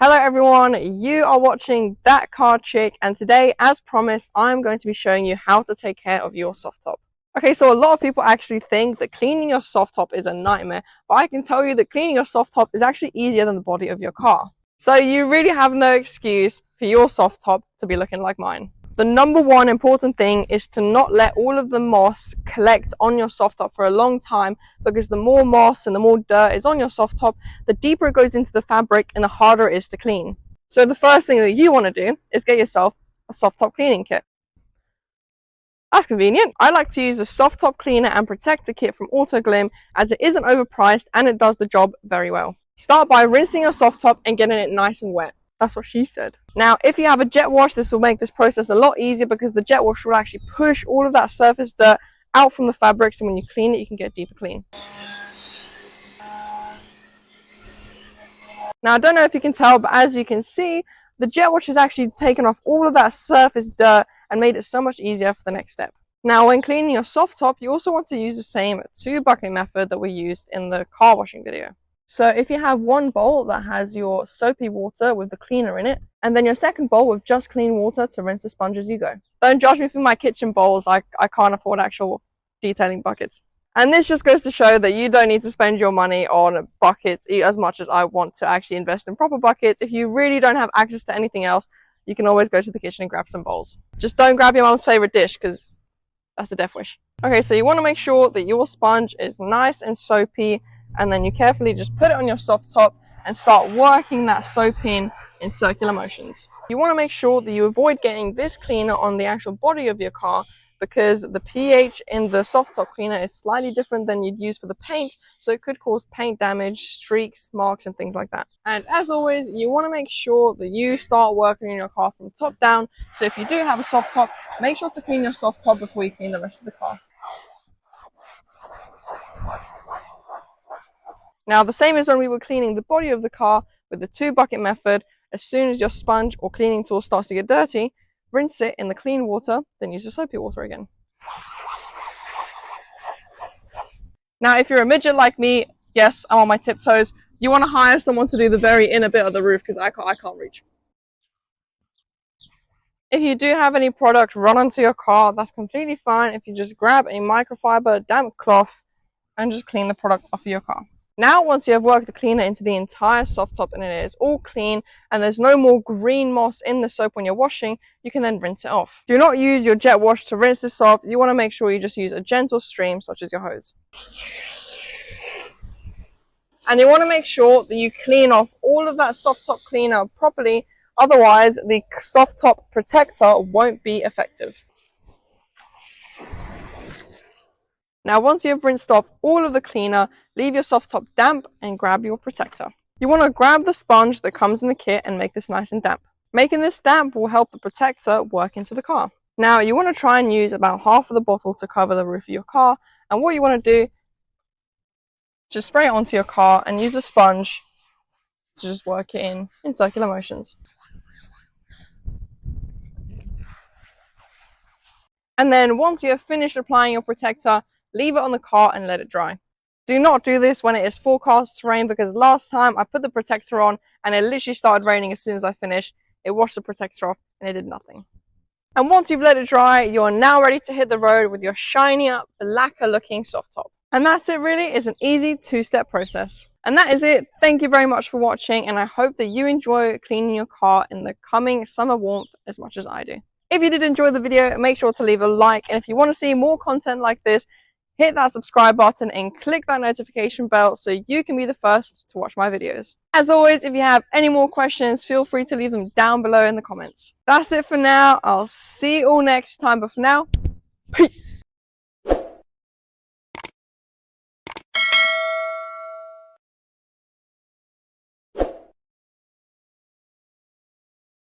Hello everyone, you are watching That Car Chick, and today, as promised, I'm going to be showing you how to take care of your soft top. Okay, so a lot of people actually think that cleaning your soft top is a nightmare, but I can tell you that cleaning your soft top is actually easier than the body of your car. So you really have no excuse for your soft top to be looking like mine. The number one important thing is to not let all of the moss collect on your soft top for a long time, because the more moss and the more dirt is on your soft top, the deeper it goes into the fabric and the harder it is to clean. So the first thing that you want to do is get yourself a soft top cleaning kit. That's convenient. I like to use the soft top cleaner and protector kit from Autoglym, as it isn't overpriced and it does the job very well. Start by rinsing your soft top and getting it nice and wet. That's what she said. Now, if you have a jet wash, this will make this process a lot easier, because the jet wash will actually push all of that surface dirt out from the fabric, so when you clean it, you can get deeper clean. Now, I don't know if you can tell, but as you can see, the jet wash has actually taken off all of that surface dirt and made it so much easier for the next step. Now, when cleaning your soft top, you also want to use the same 2-bucket method that we used in the car washing video. So if you have one bowl that has your soapy water with the cleaner in it, and then your second bowl with just clean water to rinse the sponge as you go. Don't judge me for my kitchen bowls, I can't afford actual detailing buckets. And this just goes to show that you don't need to spend your money on buckets as much as I want to actually invest in proper buckets. If you really don't have access to anything else, you can always go to the kitchen and grab some bowls. Just don't grab your mom's favorite dish, because that's a death wish. Okay, so you want to make sure that your sponge is nice and soapy, and then you carefully just put it on your soft top and start working that soap in circular motions. You want to make sure that you avoid getting this cleaner on the actual body of your car, because the pH in the soft top cleaner is slightly different than you'd use for the paint, so it could cause paint damage, streaks, marks, and things like that. And as always, you want to make sure that you start working on your car from top down, so if you do have a soft top, make sure to clean your soft top before you clean the rest of the car. Now, the same as when we were cleaning the body of the car with the 2-bucket method. As soon as your sponge or cleaning tool starts to get dirty, rinse it in the clean water, then use the soapy water again. Now, if you're a midget like me, yes, I'm on my tiptoes, you want to hire someone to do the very inner bit of the roof, because I can't reach. If you do have any product run onto your car, that's completely fine if you just grab a microfiber damp cloth and just clean the product off of your car. Now, once you have worked the cleaner into the entire soft top and it is all clean and there's no more green moss in the soap when you're washing, you can then rinse it off. Do not use your jet wash to rinse this off. You want to make sure you just use a gentle stream, such as your hose. And you want to make sure that you clean off all of that soft top cleaner properly, otherwise the soft top protector won't be effective. Now, once you've rinsed off all of the cleaner, leave your soft top damp and grab your protector. You want to grab the sponge that comes in the kit and make this nice and damp. Making this damp will help the protector work into the car. Now, you want to try and use about half of the bottle to cover the roof of your car, and what you want to do, just spray it onto your car and use a sponge to just work it in circular motions. And then once you have finished applying your protector, leave it on the car and let it dry. Do not do this when it is forecast to rain, because last time I put the protector on and it literally started raining as soon as I finished. It washed the protector off and it did nothing. And once you've let it dry, you're now ready to hit the road with your shinier, blacker looking soft top. And that's it really. It's an easy 2-step process. And that is it. Thank you very much for watching, and I hope that you enjoy cleaning your car in the coming summer warmth as much as I do. If you did enjoy the video, make sure to leave a like, and if you want to see more content like this, hit that subscribe button and click that notification bell so you can be the first to watch my videos. As always, if you have any more questions, feel free to leave them down below in the comments. That's it for now. I'll see you all next time, but for now, peace!